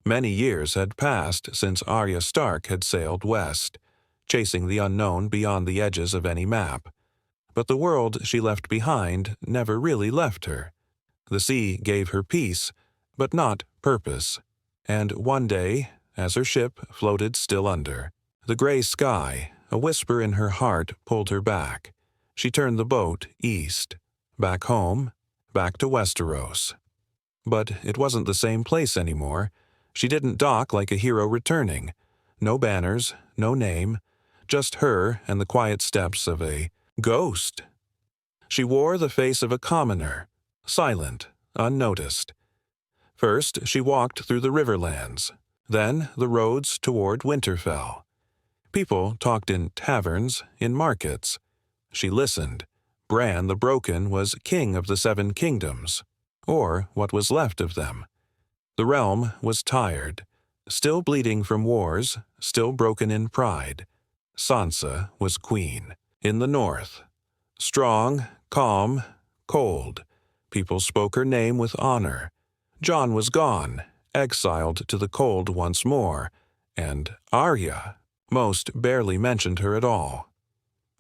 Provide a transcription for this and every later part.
Many years had passed since Arya Stark had sailed west, chasing the unknown beyond the edges of any map. But the world she left behind never really left her. The sea gave her peace, but not purpose. And one day, as her ship floated still under, the gray sky, a whisper in her heart, pulled her back. She turned the boat east, back home, back to Westeros. But it wasn't the same place anymore. She didn't dock like a hero returning. No banners, no name, just her and the quiet steps of a ghost. She wore the face of a commoner, silent, unnoticed. First, she walked through the riverlands, then the roads toward Winterfell. People talked in taverns, in markets. She listened. Bran the Broken was king of the Seven Kingdoms, or what was left of them. The realm was tired, still bleeding from wars, still broken in pride. Sansa was queen, in the north. Strong, calm, cold. People spoke her name with honor. Jon was gone, exiled to the cold once more, and Arya, most barely mentioned her at all.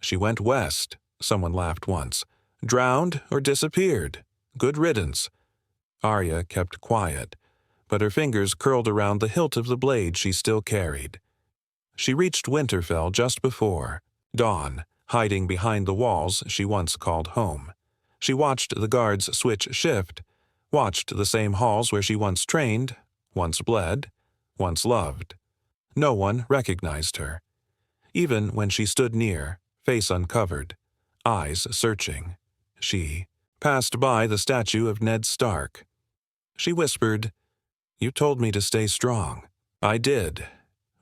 She went west, someone laughed once. Drowned or disappeared. Good riddance. Arya kept quiet, but her fingers curled around the hilt of the blade she still carried. She reached Winterfell just before dawn, hiding behind the walls she once called home. She watched the guards switch shift, watched the same halls where she once trained, once bled, once loved. No one recognized her. Even when she stood near, face uncovered, eyes searching, she passed by the statue of Ned Stark. She whispered, "You told me to stay strong." "I did.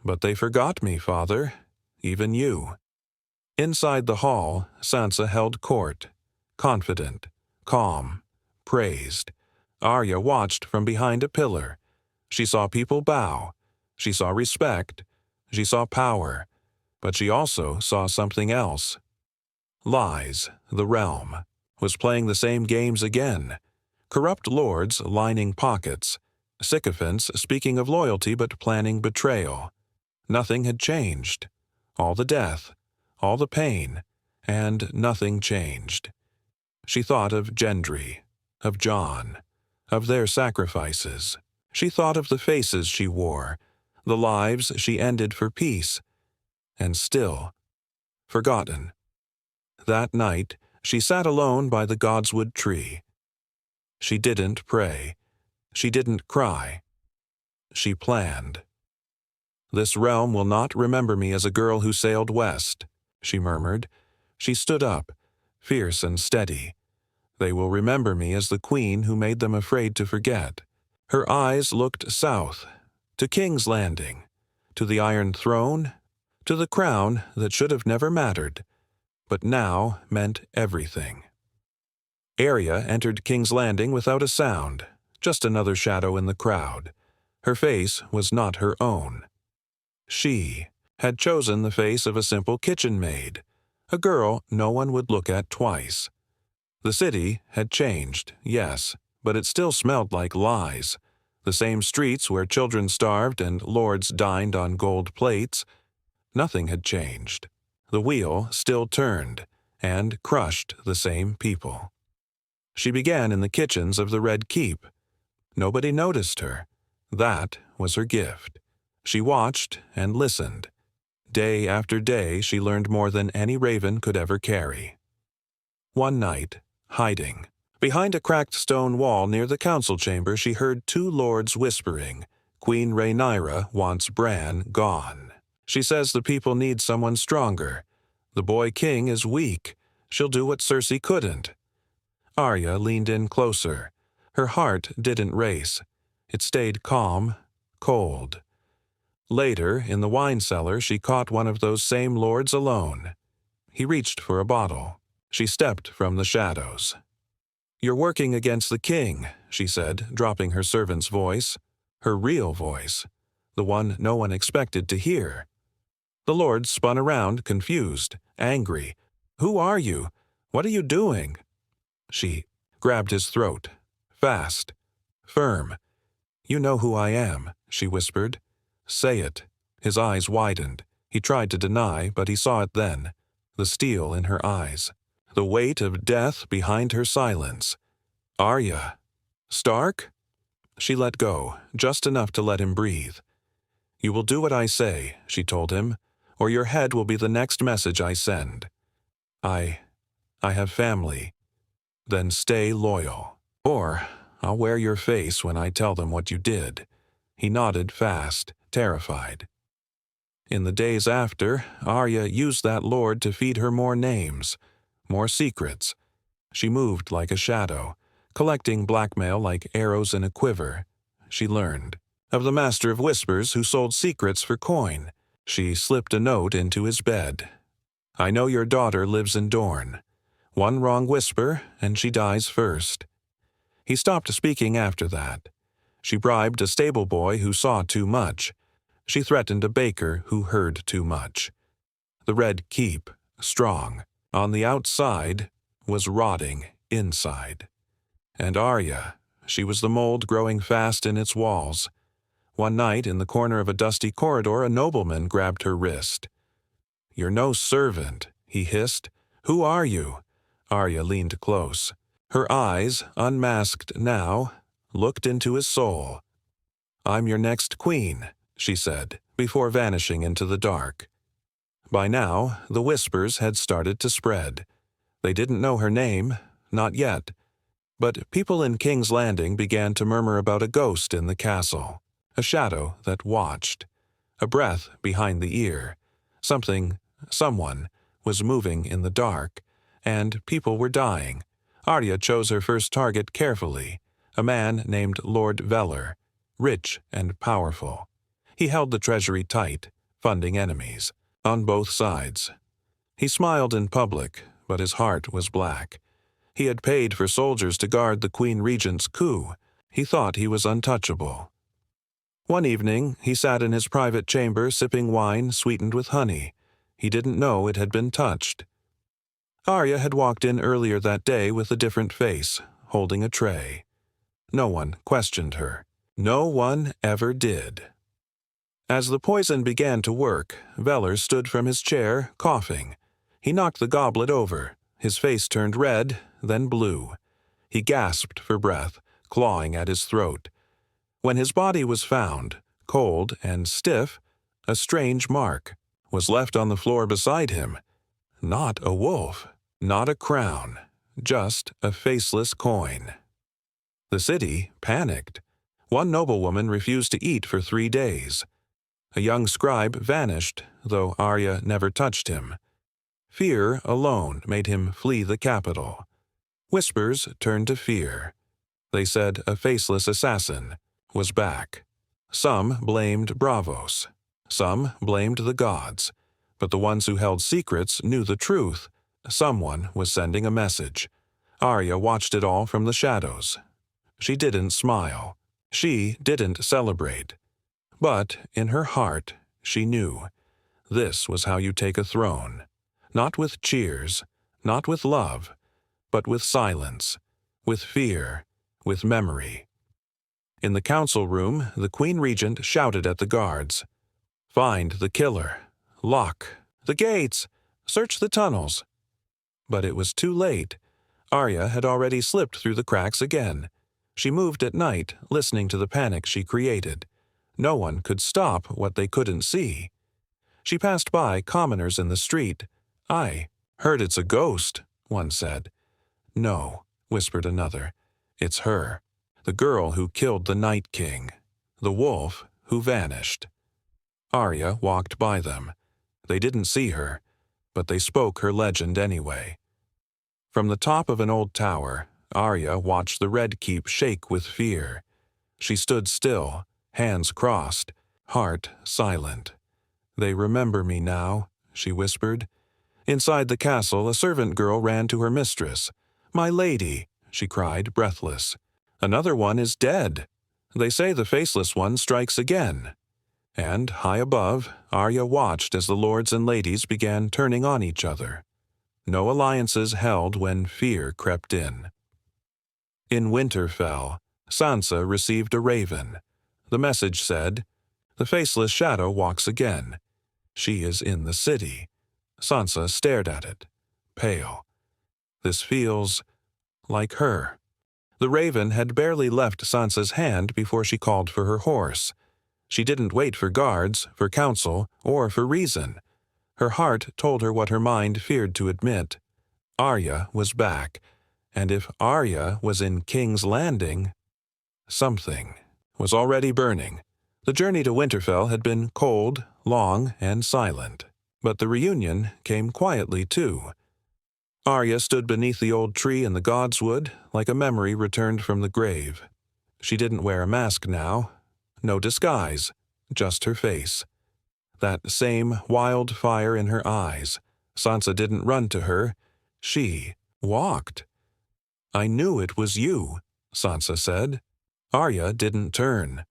But they forgot me, Father. Even you." Inside the hall, Sansa held court, confident, calm, praised. Arya watched from behind a pillar. She saw people bow. She saw respect. She saw power. But she also saw something else. Lies, the realm, was playing the same games again. Corrupt lords lining pockets. Sycophants speaking of loyalty but planning betrayal. Nothing had changed. All the death, all the pain, and nothing changed. She thought of Gendry, of Jon, of their sacrifices. She thought of the faces she wore, the lives she ended for peace, and still forgotten. That night, she sat alone by the Godswood tree. She didn't pray. She didn't cry. She planned. "This realm will not remember me as a girl who sailed west," she murmured. She stood up, fierce and steady. "They will remember me as the queen who made them afraid to forget." Her eyes looked south, to King's Landing, to the Iron Throne, to the crown that should have never mattered, but now meant everything. Arya entered King's Landing without a sound, just another shadow in the crowd. Her face was not her own. She had chosen the face of a simple kitchen maid, a girl no one would look at twice. The city had changed, yes, but it still smelled like lies. The same streets where children starved and lords dined on gold plates. Nothing had changed. The wheel still turned and crushed the same people. She began in the kitchens of the Red Keep. Nobody noticed her. That was her gift. She watched and listened. Day after day she learned more than any raven could ever carry. One night, hiding, behind a cracked stone wall near the council chamber, she heard two lords whispering, "Queen Rhaenyra wants Bran gone. She says the people need someone stronger. The boy king is weak. She'll do what Cersei couldn't." Arya leaned in closer. Her heart didn't race. It stayed calm, cold. Later, in the wine cellar, she caught one of those same lords alone. He reached for a bottle. She stepped from the shadows. "You're working against the king," she said, dropping her servant's voice, her real voice, the one no one expected to hear. The lord spun around, confused, angry. "Who are you? What are you doing?" She grabbed his throat, fast, firm. "You know who I am," she whispered. "Say it." His eyes widened. He tried to deny, but he saw it then. The steel in her eyes. The weight of death behind her silence. "Arya." "Stark?" She let go, just enough to let him breathe. "You will do what I say," she told him, "or your head will be the next message I send. I have family. Then stay loyal. Or I'll wear your face when I tell them what you did." He nodded fast, terrified. In the days after, Arya used that lord to feed her more names, more secrets. She moved like a shadow, collecting blackmail like arrows in a quiver. She learned. Of the Master of Whispers who sold secrets for coin. She slipped a note into his bed. "I know your daughter lives in Dorne. One wrong whisper, and she dies first." He stopped speaking after that. She bribed a stable boy who saw too much. She threatened a baker who heard too much. The Red Keep, strong, on the outside, was rotting inside. And Arya, she was the mold growing fast in its walls. One night, in the corner of a dusty corridor, a nobleman grabbed her wrist. "You're no servant," he hissed. "Who are you?" Arya leaned close. Her eyes, unmasked now, looked into his soul. "I'm your next queen," she said, before vanishing into the dark. By now, the whispers had started to spread. They didn't know her name, not yet. But people in King's Landing began to murmur about a ghost in the castle, a shadow that watched, a breath behind the ear. Someone was moving in the dark, and people were dying. Arya chose her first target carefully, a man named Lord Veller, rich and powerful. He held the treasury tight, funding enemies, on both sides. He smiled in public, but his heart was black. He had paid for soldiers to guard the Queen Regent's coup. He thought he was untouchable. One evening, he sat in his private chamber sipping wine sweetened with honey. He didn't know it had been touched. Arya had walked in earlier that day with a different face, holding a tray. No one questioned her. No one ever did. As the poison began to work, Veller stood from his chair, coughing. He knocked the goblet over. His face turned red, then blue. He gasped for breath, clawing at his throat. When his body was found, cold and stiff, a strange mark was left on the floor beside him. Not a wolf, not a crown, just a faceless coin. The city panicked. One noblewoman refused to eat for 3 days. A young scribe vanished, though Arya never touched him. Fear alone made him flee the capital. Whispers turned to fear. They said a faceless assassin was back. Some blamed Bravos. Some blamed the gods. But the ones who held secrets knew the truth. Someone was sending a message. Arya watched it all from the shadows. She didn't smile. She didn't celebrate. But in her heart, she knew. This was how you take a throne. Not with cheers, not with love, but with silence, with fear, with memory. In the council room, the Queen Regent shouted at the guards. "Find the killer. Lock the gates. Search the tunnels." But it was too late. Arya had already slipped through the cracks again. She moved at night, listening to the panic she created. No one could stop what they couldn't see. She passed by commoners in the street. "I heard it's a ghost," one said. "No," whispered another. "It's her. The girl who killed the Night King. The wolf who vanished." Arya walked by them. They didn't see her, but they spoke her legend anyway. From the top of an old tower, Arya watched the Red Keep shake with fear. She stood still, hands crossed, heart silent. "They remember me now," she whispered. Inside the castle, a servant girl ran to her mistress. "My lady," she cried, breathless. "Another one is dead. They say the faceless one strikes again." And, high above, Arya watched as the lords and ladies began turning on each other. No alliances held when fear crept in. In Winterfell, Sansa received a raven. The message said, "The faceless shadow walks again. She is in the city." Sansa stared at it, pale. This feels like her. The raven had barely left Sansa's hand before she called for her horse. She didn't wait for guards, for counsel, or for reason. Her heart told her what her mind feared to admit. Arya was back, and if Arya was in King's Landing, something was already burning. The journey to Winterfell had been cold, long, and silent, but the reunion came quietly too. Arya stood beneath the old tree in the Godswood like a memory returned from the grave. She didn't wear a mask now, no disguise, just her face. That same wild fire in her eyes. Sansa didn't run to her. She walked. "I knew it was you," Sansa said. Arya didn't turn.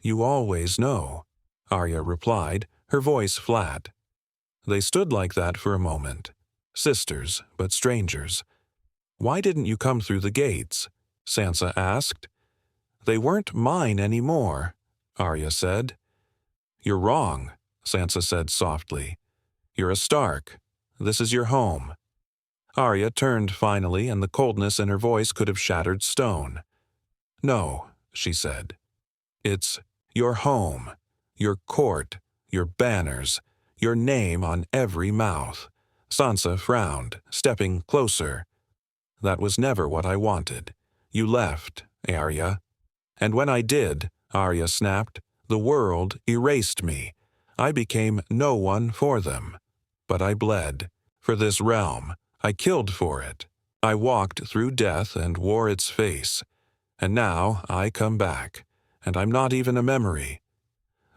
"You always know," Arya replied, her voice flat. They stood like that for a moment. Sisters, but strangers. "Why didn't you come through the gates?" Sansa asked. "They weren't mine anymore," Arya said. "You're wrong," Sansa said softly. "You're a Stark. This is your home." Arya turned finally, and the coldness in her voice could have shattered stone. "No," she said. "It's your home, your court, your banners, your name on every mouth." Sansa frowned, stepping closer. "That was never what I wanted. You left, Arya. And when I did," Arya snapped, "the world erased me. I became no one for them. But I bled. For this realm. I killed for it. I walked through death and wore its face. And now I come back. And I'm not even a memory."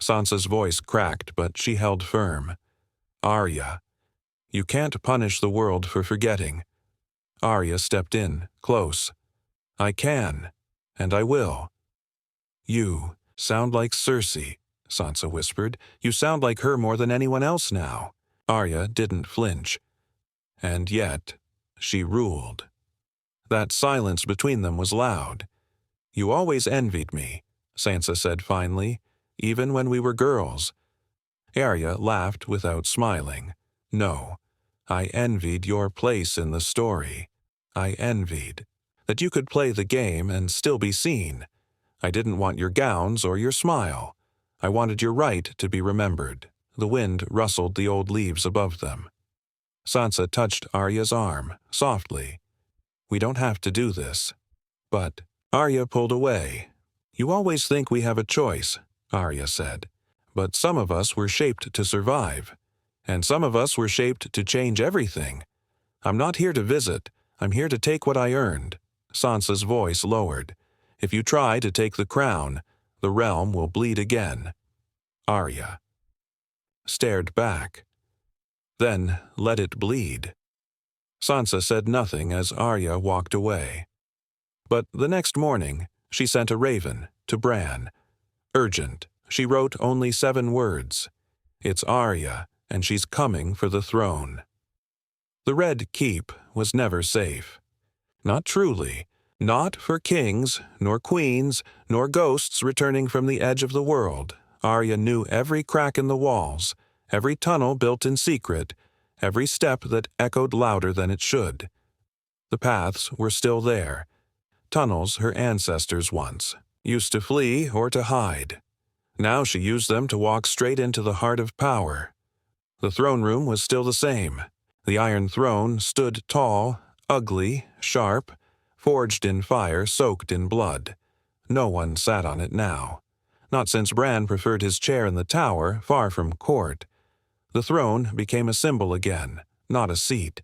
Sansa's voice cracked, but she held firm. "Arya, you can't punish the world for forgetting." Arya stepped in, close. "I can, and I will." "You sound like Cersei," Sansa whispered. "You sound like her more than anyone else now." Arya didn't flinch. And yet, she ruled. That silence between them was loud. "You always envied me," Sansa said finally, "even when we were girls." Arya laughed without smiling. "No, I envied your place in the story. I envied that you could play the game and still be seen. I didn't want your gowns or your smile. I wanted your right to be remembered." The wind rustled the old leaves above them. Sansa touched Arya's arm, softly. "We don't have to do this." But Arya pulled away. "You always think we have a choice," Arya said. "But some of us were shaped to survive. And some of us were shaped to change everything. I'm not here to visit. I'm here to take what I earned." Sansa's voice lowered. "If you try to take the crown, the realm will bleed again." Arya stared back. "Then let it bleed." Sansa said nothing as Arya walked away. But the next morning, she sent a raven to Bran. Urgent. She wrote only 7 words. "It's Arya, and she's coming for the throne." The Red Keep was never safe. Not truly. Not for kings, nor queens, nor ghosts returning from the edge of the world. Arya knew every crack in the walls, every tunnel built in secret, every step that echoed louder than it should. The paths were still there. Tunnels her ancestors once used to flee or to hide. Now she used them to walk straight into the heart of power. The throne room was still the same. The Iron Throne stood tall, ugly, sharp, forged in fire, soaked in blood. No one sat on it now. Not since Bran preferred his chair in the tower, far from court. The throne became a symbol again, not a seat.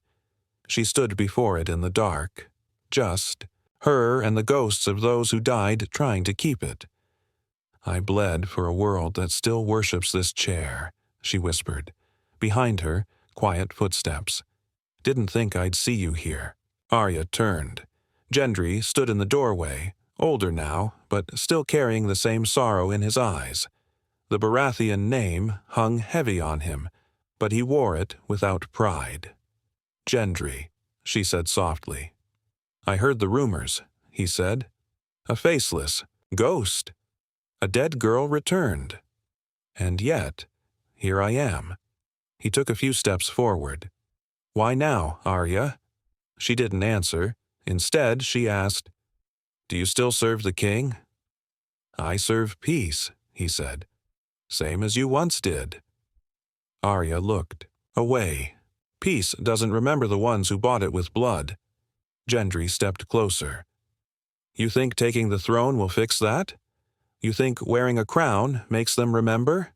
She stood before it in the dark. Just her and the ghosts of those who died trying to keep it. "I bled for a world that still worships this chair," she whispered. Behind her, quiet footsteps. "Didn't think I'd see you here." Arya turned. Gendry stood in the doorway, older now, but still carrying the same sorrow in his eyes. The Baratheon name hung heavy on him, but he wore it without pride. "Gendry," she said softly. "I heard the rumors," he said. "A faceless ghost." A dead girl returned. And yet, here I am. He took a few steps forward. Why now, Arya? She didn't answer. Instead, she asked, Do you still serve the king? I serve peace, he said. Same as you once did. Arya looked away. Peace doesn't remember the ones who bought it with blood. Gendry stepped closer. You think taking the throne will fix that? You think wearing a crown makes them remember?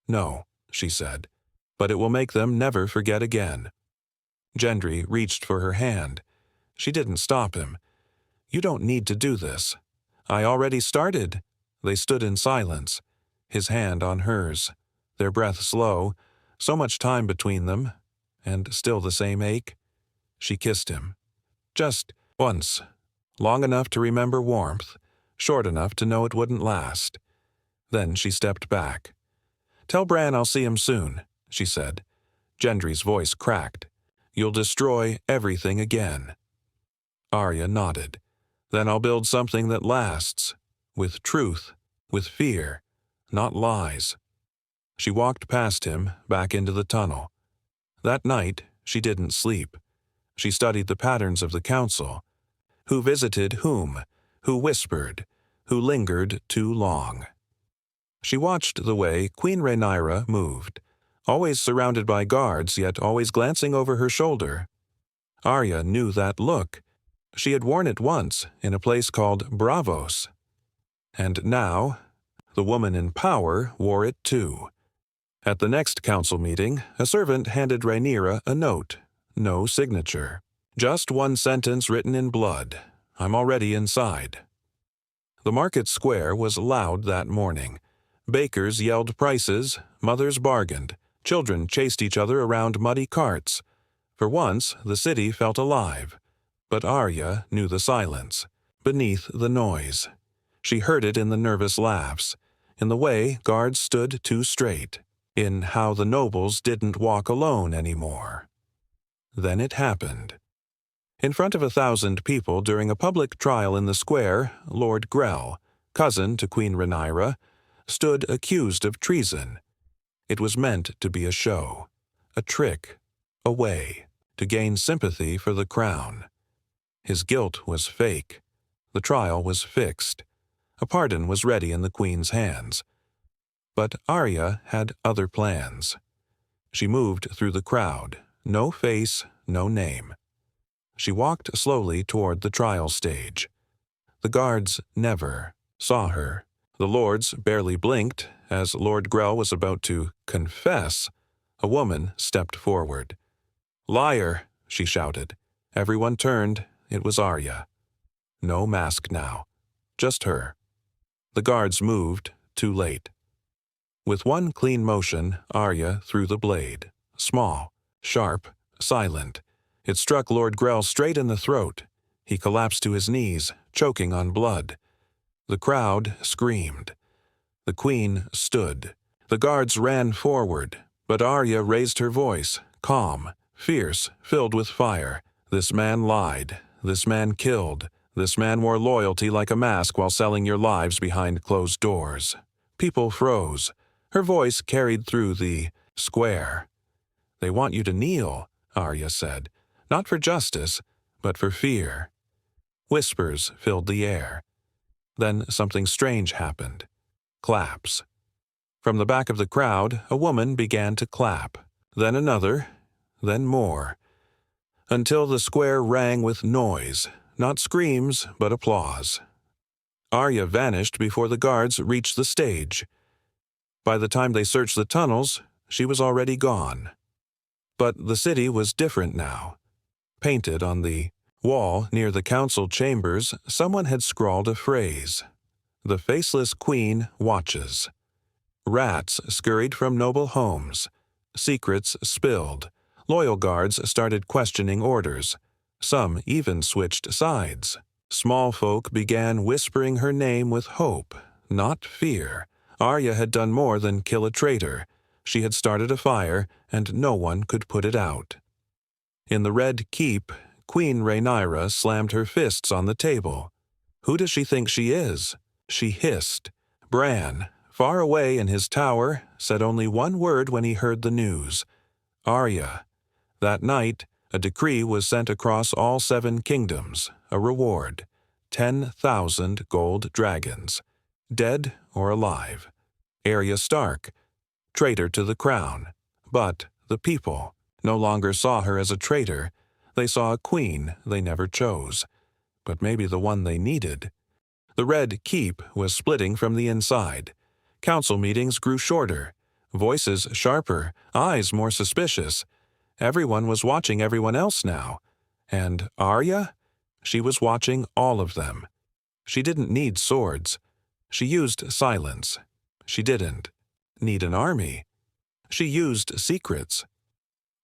No, she said, but it will make them never forget again. Gendry reached for her hand. She didn't stop him. You don't need to do this. I already started. They stood in silence, his hand on hers, their breath slow, so much time between them, and still the same ache. She kissed him. Just once, long enough to remember warmth, short enough to know it wouldn't last. Then she stepped back. Tell Bran I'll see him soon, she said. Gendry's voice cracked. You'll destroy everything again. Arya nodded. Then I'll build something that lasts, with truth, with fear, not lies. She walked past him, back into the tunnel. That night, she didn't sleep. She studied the patterns of the council. Who visited whom? Who whispered? Who lingered too long? She watched the way Queen Rhaenyra moved, always surrounded by guards, yet always glancing over her shoulder. Arya knew that look. She had worn it once in a place called Braavos. And now, the woman in power wore it too. At the next council meeting, a servant handed Rhaenyra a note. No signature. Just one sentence written in blood. I'm already inside. The market square was loud that morning. Bakers yelled prices, mothers bargained, children chased each other around muddy carts. For once, the city felt alive. But Arya knew the silence, beneath the noise. She heard it in the nervous laughs, in the way guards stood too straight, in how the nobles didn't walk alone anymore. Then it happened. In front of 1,000 people during a public trial in the square, Lord Grell, cousin to Queen Rhaenyra, stood accused of treason. It was meant to be a show, a trick, a way to gain sympathy for the crown. His guilt was fake. The trial was fixed. A pardon was ready in the Queen's hands. But Arya had other plans. She moved through the crowd, no face, no name. She walked slowly toward the trial stage. The guards never saw her. The lords barely blinked as Lord Grell was about to confess. A woman stepped forward. "Liar!" she shouted. Everyone turned. It was Arya. No mask now. Just her. The guards moved, too late. With one clean motion, Arya threw the blade. Small, sharp, silent. It struck Lord Grell straight in the throat. He collapsed to his knees, choking on blood. The crowd screamed. The Queen stood. The guards ran forward, but Arya raised her voice, calm, fierce, filled with fire. This man lied. This man killed. This man wore loyalty like a mask while selling your lives behind closed doors. People froze. Her voice carried through the square. They want you to kneel, Arya said. Not for justice, but for fear. Whispers filled the air. Then something strange happened. Claps. From the back of the crowd, a woman began to clap. Then another. Then more. Until the square rang with noise. Not screams, but applause. Arya vanished before the guards reached the stage. By the time they searched the tunnels, she was already gone. But the city was different now. Painted on the wall near the council chambers, someone had scrawled a phrase. The faceless queen watches. Rats scurried from noble homes. Secrets spilled. Loyal guards started questioning orders. Some even switched sides. Small folk began whispering her name with hope, not fear. Arya had done more than kill a traitor. She had started a fire, and no one could put it out. In the Red Keep, Queen Rhaenyra slammed her fists on the table. Who does she think she is? She hissed. Bran, far away in his tower, said only one word when he heard the news: Arya. That night, a decree was sent across all 7 kingdoms, a reward: 10,000 gold dragons, dead or alive. Arya Stark, traitor to the crown. But the people no longer saw her as a traitor. They saw a queen they never chose, but maybe the one they needed. The Red Keep was splitting from the inside. Council meetings grew shorter, voices sharper, eyes more suspicious. Everyone was watching everyone else now. And Arya? She was watching all of them. She didn't need swords. She used silence. She didn't need an army. She used secrets.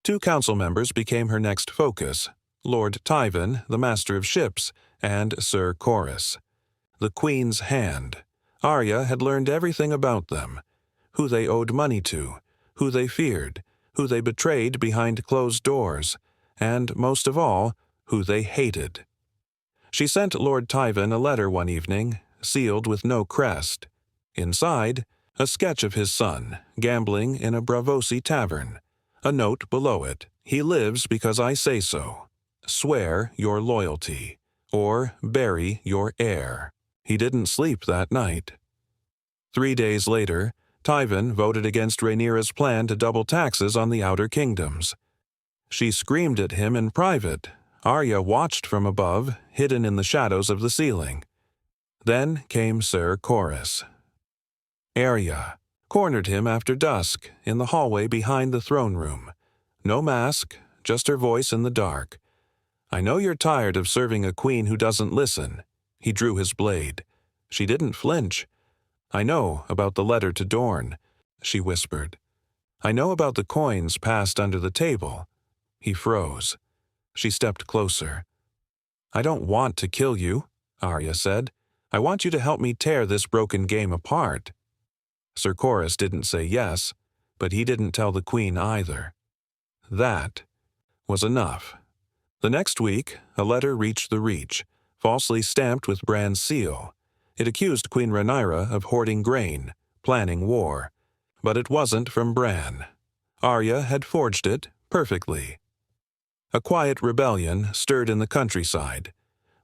2 council members became her next focus: Lord Tywin, the master of ships, and Sir Corus. The Queen's Hand. Arya had learned everything about them: who they owed money to, who they feared, who they betrayed behind closed doors, and, most of all, who they hated. She sent Lord Tywin a letter one evening, sealed with no crest. Inside, a sketch of his son, gambling in a Braavosi tavern. A note below it: "He lives because I say so. Swear your loyalty, or bury your heir." He didn't sleep that night. 3 days later, Tywin voted against Rhaenyra's plan to double taxes on the Outer Kingdoms. She screamed at him in private. Arya watched from above, hidden in the shadows of the ceiling. Then came Sir Corus. Arya cornered him after dusk in the hallway behind the throne room. No mask, just her voice in the dark. "I know you're tired of serving a queen who doesn't listen." He drew his blade. She didn't flinch. "I know about the letter to Dorne," she whispered. "I know about the coins passed under the table." He froze. She stepped closer. "I don't want to kill you," Arya said. "I want you to help me tear this broken game apart." Sir Corus didn't say yes, but he didn't tell the Queen either. That was enough. The next week, a letter reached the Reach, falsely stamped with Bran's seal. It accused Queen Rhaenyra of hoarding grain, planning war. But it wasn't from Bran. Arya had forged it perfectly. A quiet rebellion stirred in the countryside.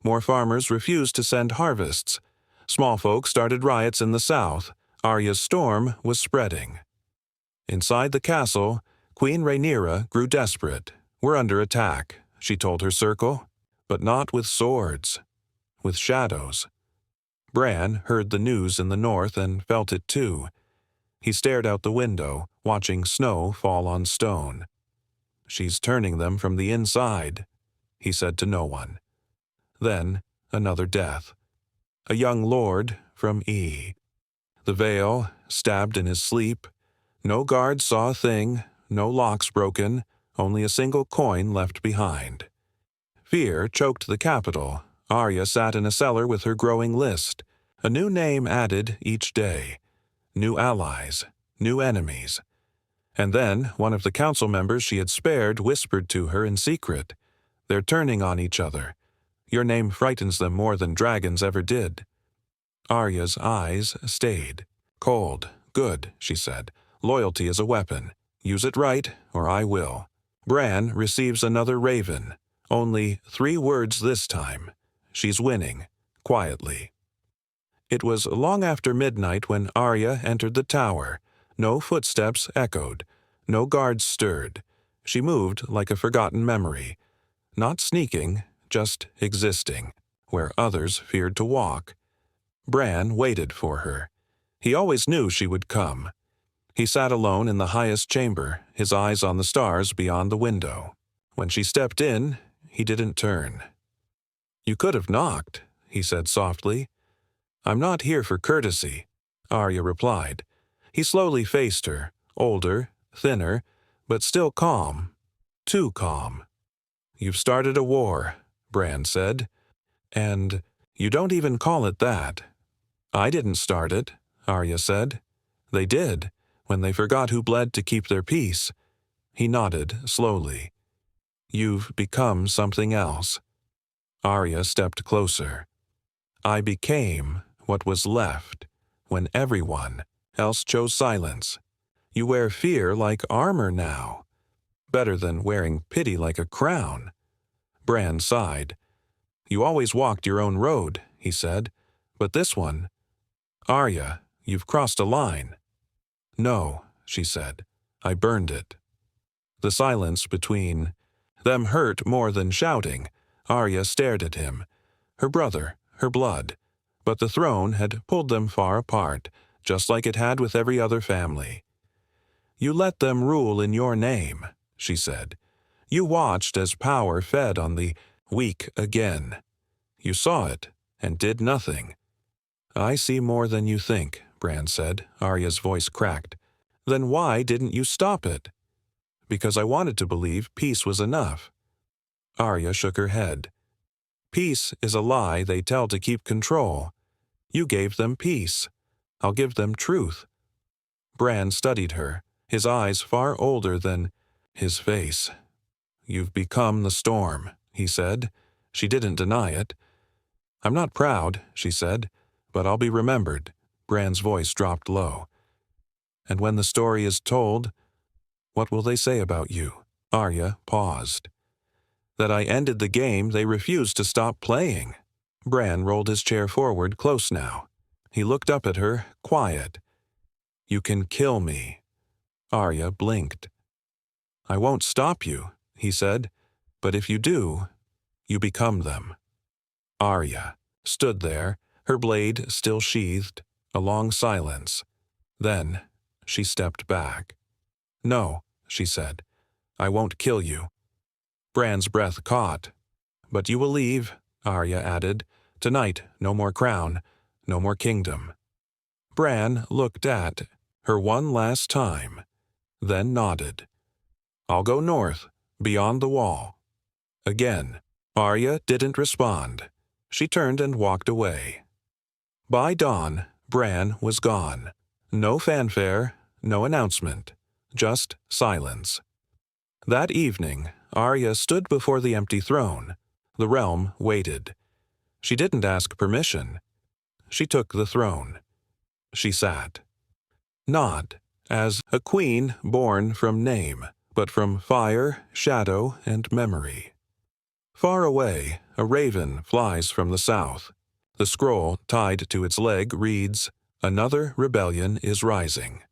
More farmers refused to send harvests. Small folk started riots in the south. Arya's storm was spreading. Inside the castle, Queen Rhaenyra grew desperate. "We're under attack," she told her circle. But not with swords. With shadows. Bran heard the news in the north and felt it too. He stared out the window, watching snow fall on stone. "She's turning them from the inside," he said to no one. Then another death. A young lord from E. The veil, stabbed in his sleep. No guard saw a thing, no locks broken, only a single coin left behind. Fear choked the capital. Arya sat in a cellar with her growing list. A new name added each day. New allies, new enemies. And then one of the council members she had spared whispered to her in secret. "They're turning on each other. Your name frightens them more than dragons ever did." Arya's eyes stayed. "Cold, good," she said. "Loyalty is a weapon. Use it right, or I will." Bran receives another raven. Only 3 words this time. She's winning, quietly. It was long after midnight when Arya entered the tower. No footsteps echoed. No guards stirred. She moved like a forgotten memory. Not sneaking, just existing, where others feared to walk. Bran waited for her. He always knew she would come. He sat alone in the highest chamber, his eyes on the stars beyond the window. When she stepped in, he didn't turn. "You could have knocked," he said softly. "I'm not here for courtesy," Arya replied. He slowly faced her, older, thinner, but still calm. Too calm. "You've started a war," Bran said. "And you don't even call it that." "I didn't start it," Arya said. "They did, when they forgot who bled to keep their peace." He nodded slowly. "You've become something else." Arya stepped closer. "I became what was left," when everyone else chose silence. You wear fear like armor now. Better than wearing pity like a crown. Bran sighed. You always walked your own road, he said. But this one, Arya, you've crossed a line. No, she said. I burned it. The silence between them hurt more than shouting. Arya stared at him. Her brother, her blood. But the throne had pulled them far apart, just like it had with every other family. You let them rule in your name, she said. You watched as power fed on the weak again. You saw it and did nothing. I see more than you think, Bran said. Arya's voice cracked. Then why didn't you stop it? Because I wanted to believe peace was enough. Arya shook her head. Peace is a lie they tell to keep control. You gave them peace. I'll give them truth. Bran studied her, his eyes far older than his face. You've become the storm, he said. She didn't deny it. I'm not proud, she said, but I'll be remembered. Bran's voice dropped low. And when the story is told, what will they say about you? Arya paused. That I ended the game they refused to stop playing. Bran rolled his chair forward close now. He looked up at her, quiet. You can kill me. Arya blinked. I won't stop you, he said, but if you do, you become them. Arya stood there, her blade still sheathed, a long silence. Then she stepped back. No, she said, I won't kill you. Bran's breath caught. But you will leave, Arya added. Tonight, no more crown, no more kingdom. Bran looked at her one last time, then nodded. I'll go north, beyond the wall. Again, Arya didn't respond. She turned and walked away. By dawn, Bran was gone. No fanfare, no announcement, just silence. That evening, Arya stood before the empty throne. The realm waited. She didn't ask permission. She took the throne. She sat. Not as a queen born from name, but from fire, shadow, and memory. Far away, a raven flies from the south. The scroll tied to its leg reads, Another rebellion is rising.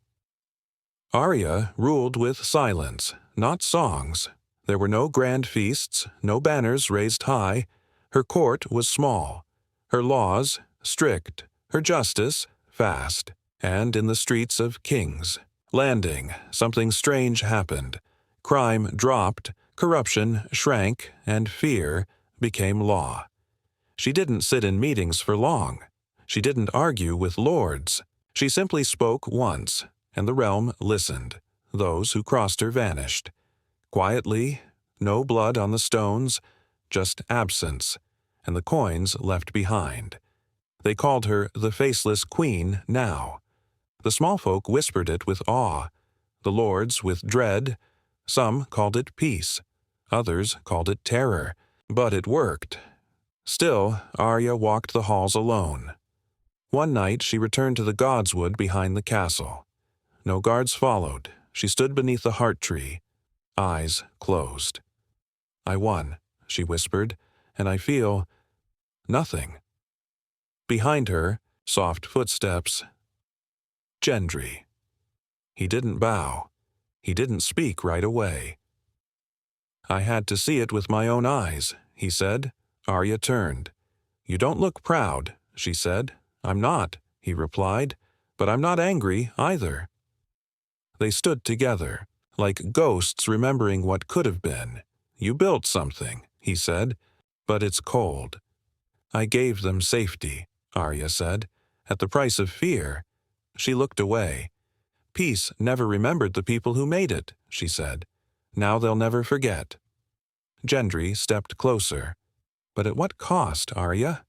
Arya ruled with silence, not songs. There were no grand feasts, no banners raised high. Her court was small, her laws strict, her justice fast. And in the streets of King's Landing, something strange happened. Crime dropped, corruption shrank, and fear became law. She didn't sit in meetings for long. She didn't argue with lords. She simply spoke once, and the realm listened. Those who crossed her vanished. Quietly, no blood on the stones, just absence, and the coins left behind. They called her the Faceless Queen now. The small folk whispered it with awe, the lords with dread. Some called it peace, others called it terror, but it worked. Still, Arya walked the halls alone. One night she returned to the godswood behind the castle. No guards followed. She stood beneath the heart tree, eyes closed. I won, she whispered, and I feel nothing. Behind her, soft footsteps. Gendry. He didn't bow. He didn't speak right away. I had to see it with my own eyes, he said. Arya turned. You don't look proud, she said. I'm not, he replied, but I'm not angry either. They stood together, like ghosts remembering what could have been. You built something, he said, but it's cold. I gave them safety, Arya said, at the price of fear. She looked away. Peace never remembered the people who made it, she said. Now they'll never forget. Gendry stepped closer. But at what cost, Arya?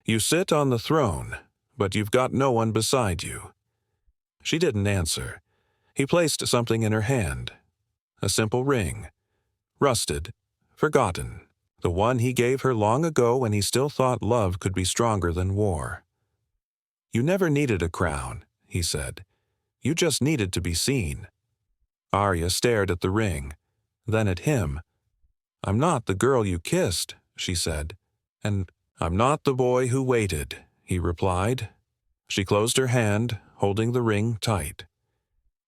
You sit on the throne, but you've got no one beside you. She didn't answer. He placed something in her hand. A simple ring. Rusted, forgotten. The one he gave her long ago when he still thought love could be stronger than war. "You never needed a crown," he said. "You just needed to be seen." Arya stared at the ring, then at him. "I'm not the girl you kissed," she said. "And I'm not the boy who waited," he replied. She closed her hand, holding the ring tight.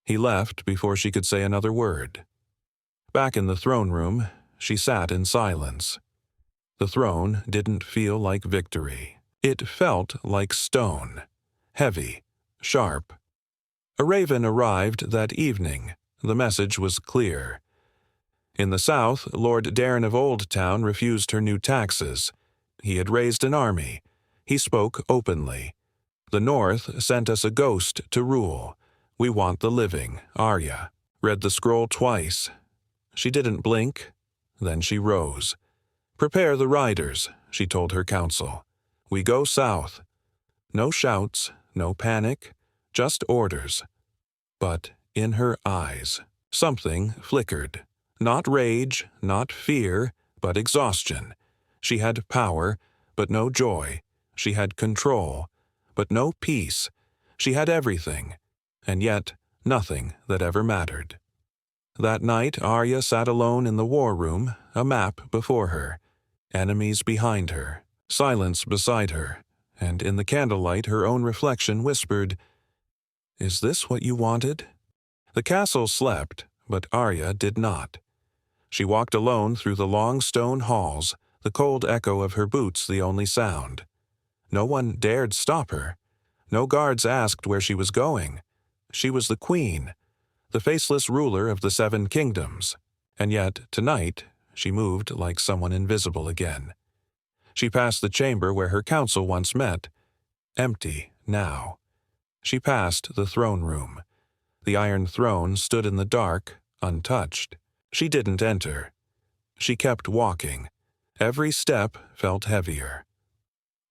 He left before she could say another word. Back in the throne room, she sat in silence. The throne didn't feel like victory. It felt like stone, heavy, sharp. A raven arrived that evening. The message was clear. In the south, Lord Darren of Oldtown refused her new taxes. He had raised an army. He spoke openly. "The north sent us a ghost to rule. We want the living." Arya read the scroll twice. She didn't blink. Then she rose. "Prepare the riders," she told her council. "We go south." No shouts, no panic, just orders. But in her eyes, something flickered. Not rage, not fear, but exhaustion. She had power, but no joy. She had control, but no peace. She had everything, and yet nothing that ever mattered. That night, Arya sat alone in the war room, a map before her, enemies behind her, silence beside her, and in the candlelight her own reflection whispered, "Is this what you wanted?" The castle slept, but Arya did not. She walked alone through the long stone halls, the cold echo of her boots the only sound. No one dared stop her. No guards asked where she was going. She was the queen, the faceless ruler of the 7 kingdoms, and yet, tonight, she moved like someone invisible again. She passed the chamber where her council once met, empty now. She passed the throne room. The iron throne stood in the dark, untouched. She didn't enter. She kept walking. Every step felt heavier.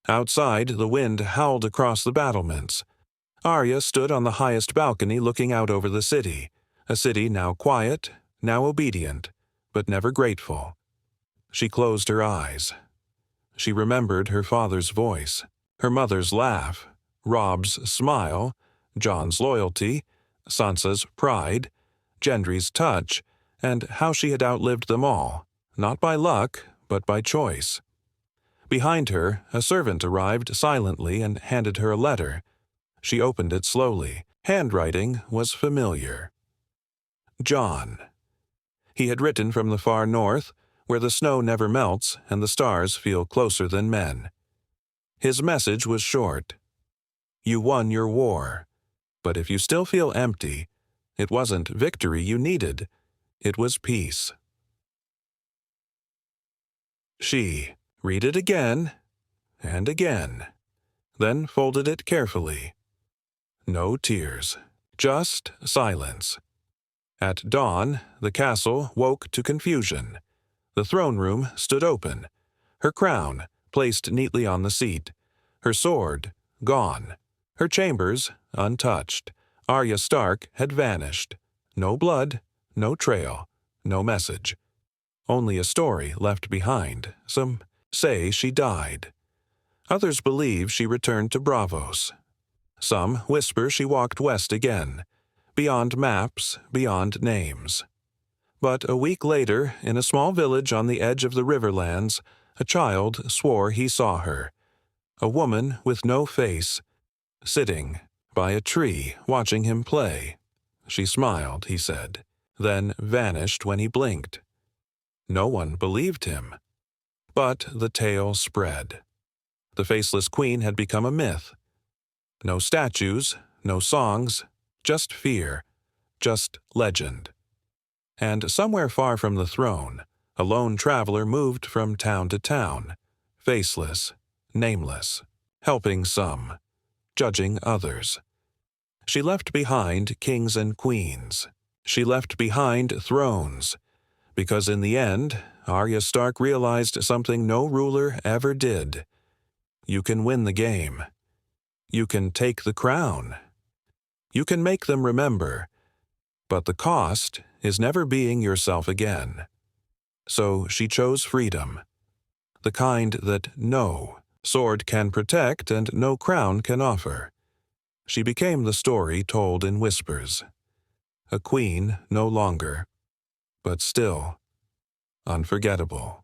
Outside, the wind howled across the battlements. Arya stood on the highest balcony looking out over the city, a city now quiet, now obedient, but never grateful. She closed her eyes. She remembered her father's voice, her mother's laugh, Rob's smile, Jon's loyalty, Sansa's pride, Gendry's touch, and how she had outlived them all, not by luck, but by choice. Behind her, a servant arrived silently and handed her a letter. She opened it slowly. Handwriting was familiar. Jon. He had written from the far north, where the snow never melts and the stars feel closer than men. His message was short. You won your war, but if you still feel empty, it wasn't victory you needed, it was peace. She read it again and again, then folded it carefully. No tears, just silence. At dawn, the castle woke to confusion. The throne room stood open, her crown placed neatly on the seat, her sword gone, her chambers untouched. Arya Stark had vanished. No blood, no trail, no message. Only a story left behind. Some say she died. Others believe she returned to Braavos. Some whisper she walked west again, beyond maps, beyond names. But a week later, in a small village on the edge of the Riverlands, a child swore he saw her. A woman with no face, sitting by a tree watching him play. She smiled, he said, then vanished when he blinked. No one believed him. But the tale spread. The faceless queen had become a myth. No statues, no songs, just fear, just legend. And somewhere far from the throne, a lone traveler moved from town to town, faceless, nameless, helping some, judging others. She left behind kings and queens. She left behind thrones. Because in the end, Arya Stark realized something no ruler ever did. You can win the game. You can take the crown. You can make them remember. But the cost is never being yourself again. So she chose freedom. The kind that no sword can protect and no crown can offer. She became the story told in whispers. A queen no longer, but still unforgettable.